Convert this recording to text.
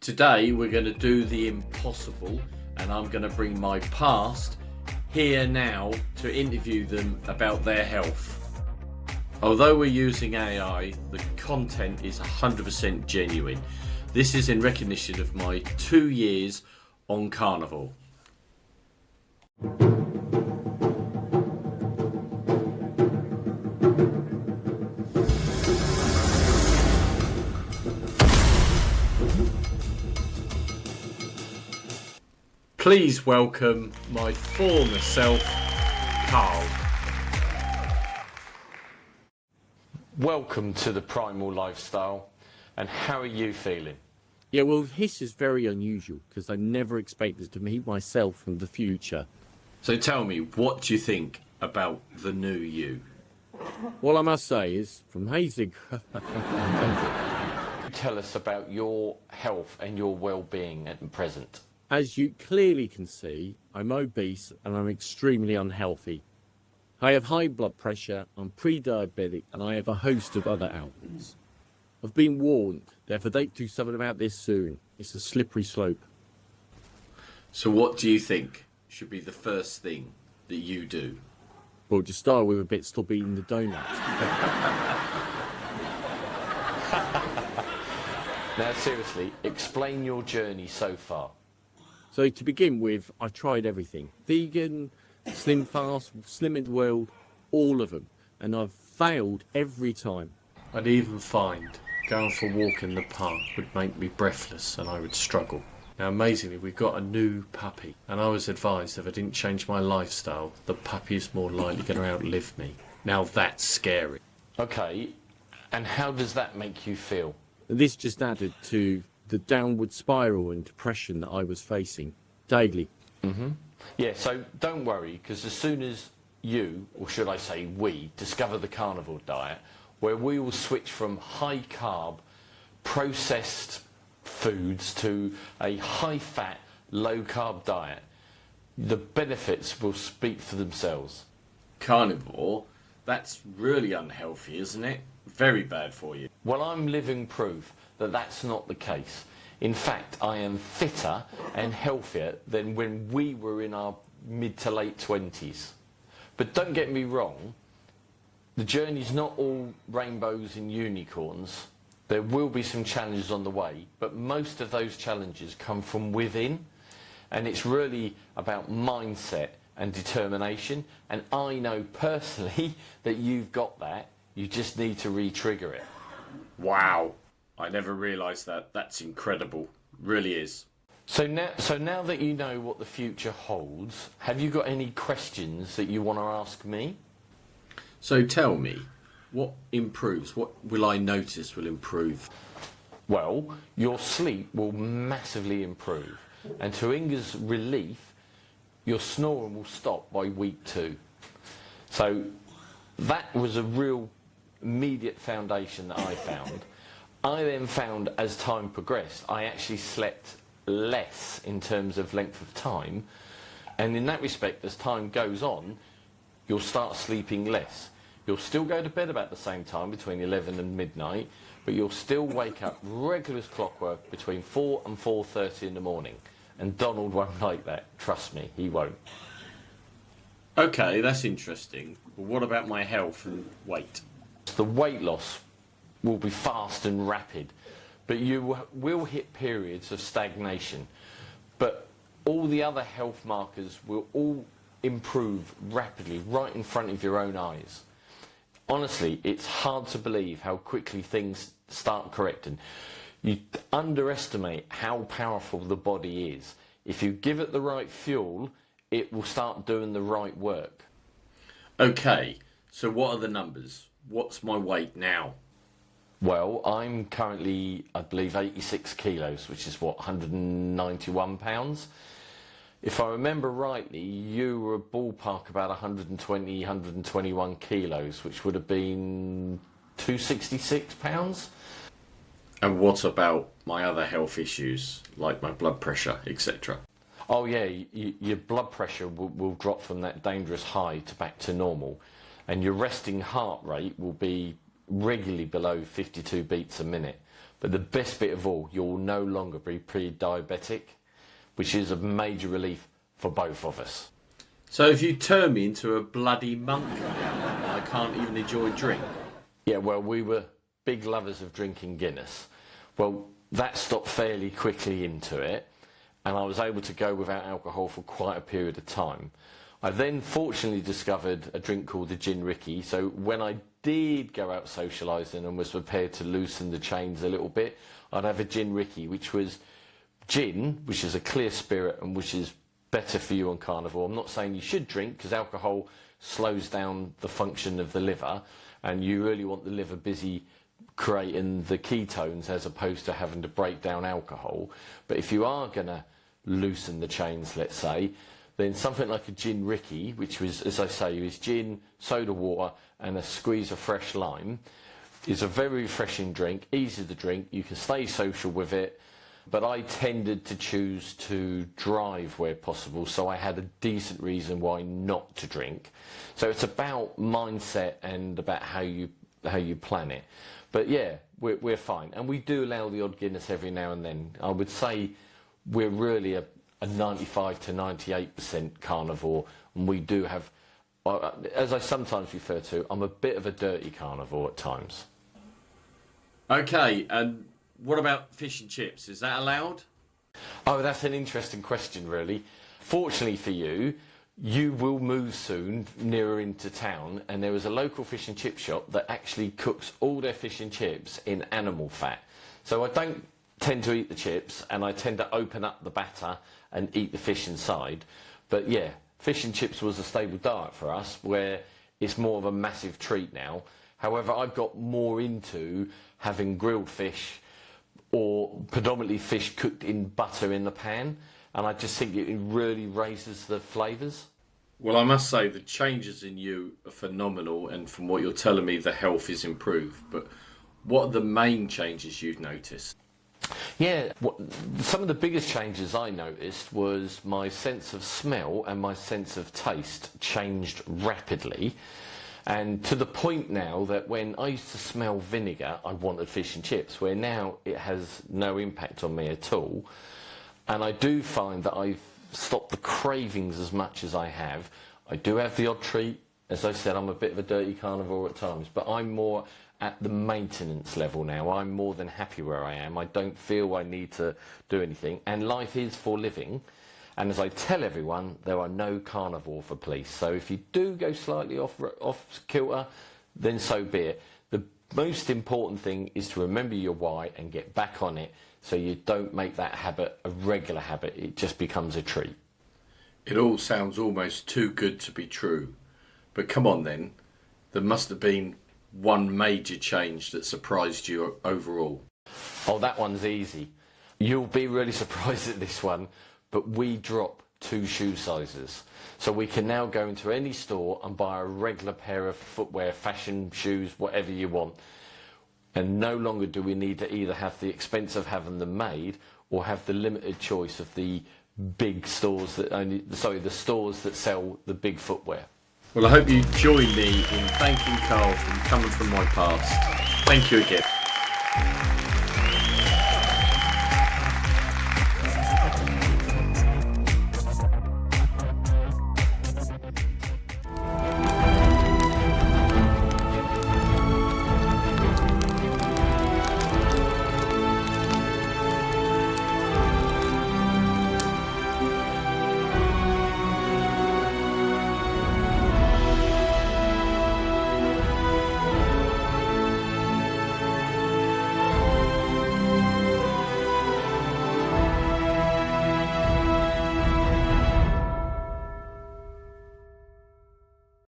Today we're going to do the impossible, and I'm going to bring my past here now to interview them about their health. Although we're using AI, the content is 100% genuine. This is in recognition of my 2 years on Carnivore. Please welcome my former self, Carl. Welcome to the Primal lifestyle, and how are you feeling? Yeah, well, this is very unusual because I never expected to meet myself in the future. So tell me, what do you think about the new you? What I must say is, from hazing, Tell us about your health and your well-being at present. as you clearly can see, I'm obese and I'm extremely unhealthy. I have high blood pressure, I'm pre-diabetic, and I have a host of other ailments. I've been warned, therefore they do something about this soon. It's a slippery slope. So what do you think should be the first thing that you do? Well, to start with a bit, stop eating the donuts. Now seriously, explain your journey so far. So to begin with, I tried everything. Vegan, Slim Fast, Slim in the World, all of them. And I've failed every time. I'd even find going for a walk in the park would make me breathless and I would struggle. Now amazingly, we've got a new puppy, and I was advised if I didn't change my lifestyle, the puppy is more likely going to outlive me. Now that's scary. Okay, and how does that make you feel? This just added to the downward spiral and depression that I was facing daily. Yeah, so don't worry, because as soon as you, or should I say we, discover the carnivore diet, where we will switch from high carb, processed foods to a high fat, low carb diet, the benefits will speak for themselves. Carnivore, that's really unhealthy, isn't it? Very bad for you. Well, I'm living proof that that's not the case. In fact, I am fitter and healthier than when we were in our mid to late 20s. But don't get me wrong, the journey's not all rainbows and unicorns. There will be some challenges on the way, but most of those challenges come from within, and it's really about mindset and determination. And I know personally that you've got that. You just need to re-trigger it. Wow, I never realised that. That's incredible, really is. So now that you know what the future holds, have you got any questions that you want to ask me? So tell me, what improves? What will I notice will improve? Well, your sleep will massively improve, and to Inga's relief, your snoring will stop by week 2. So that was a real immediate foundation that I found. I then found as time progressed, I actually slept less in terms of length of time, and in that respect, as time goes on, you'll start sleeping less. You'll still go to bed about the same time, between 11 and midnight, but you'll still wake up regular as clockwork between 4 and 4:30 in the morning. And Donald won't like that. Trust me, he won't. Okay, that's interesting. But what about my health and weight? The weight loss will be fast and rapid, but you will hit periods of stagnation. But all the other health markers will all improve rapidly right in front of your own eyes. Honestly, it's hard to believe how quickly things start correcting. You underestimate how powerful the body is. If you give it the right fuel, it will start doing the right work. Okay, so what are the numbers? What's my weight now? Well, I'm currently, I believe, 86 kilos, which is what, 191 pounds? If I remember rightly, you were ballpark about 120, 121 kilos, which would have been 266 pounds. And what about my other health issues, like my blood pressure, etc.? Oh yeah, your blood pressure will drop from that dangerous high to back to normal, and your resting heart rate will be regularly below 52 beats a minute. But the best bit of all, you'll no longer be pre-diabetic, which is a major relief for both of us. So if you turn me into a bloody monk, I can't even enjoy drink. Yeah, well, we were big lovers of drinking Guinness. Well, that stopped fairly quickly into it, and I was able to go without alcohol for quite a period of time. I then fortunately discovered a drink called the Gin Ricky, so when I did go out socialising and was prepared to loosen the chains a little bit, I'd have a Gin Ricky, which was gin, which is a clear spirit and which is better for you on carnivore. I'm not saying you should drink, because alcohol slows down the function of the liver, and you really want the liver busy creating the ketones as opposed to having to break down alcohol. But if you are going to loosen the chains, let's say, then something like a Gin Ricky, which was, as I say, is gin, soda water and a squeeze of fresh lime, is a very refreshing drink, easy to drink, you can stay social with it. But I tended to choose to drive where possible, so I had a decent reason why not to drink. So it's about mindset and about how you plan it. But yeah, we're fine. And we do allow the odd Guinness every now and then. I would say we're really a 95 to 98% carnivore, and we do have, as I sometimes refer to, I'm a bit of a dirty carnivore at times. Okay, and what about fish and chips? Is that allowed? Oh, that's an interesting question, really. Fortunately for you, you will move soon nearer into town, and there is a local fish and chip shop that actually cooks all their fish and chips in animal fat. So I don't tend to eat the chips, and I tend to open up the batter and eat the fish inside. But yeah, fish and chips was a stable diet for us, where it's more of a massive treat now. However, I've got more into having grilled fish, or predominantly fish cooked in butter in the pan, and I just think it really raises the flavours. Well, I must say the changes in you are phenomenal, and from what you're telling me, the health is improved. But what are the main changes you've noticed? Yeah, some of the biggest changes I noticed was my sense of smell and my sense of taste changed rapidly. And to the point now that when I used to smell vinegar, I wanted fish and chips, where now it has no impact on me at all. And I do find that I've stopped the cravings as much as I have. I do have the odd treat. As I said, I'm a bit of a dirty carnivore at times, but I'm more at the maintenance level now. I'm more than happy where I am. I don't feel I need to do anything. And life is for living. And as I tell everyone, there are no carnivore for police. So if you do go slightly off kilter, then so be it. The most important thing is to remember your why and get back on it, so you don't make that habit a regular habit. It just becomes a treat. It all sounds almost too good to be true. But come on then, there must have been one major change that surprised you overall. Oh, that one's easy. You'll be really surprised at this one, but we drop 2 shoe sizes. So we can now go into any store and buy a regular pair of footwear, fashion shoes, whatever you want. And no longer do we need to either have the expense of having them made or have the limited choice of the big stores the stores that sell the big footwear. Well, I hope you join me in thanking Carl for coming from my past. Thank you again.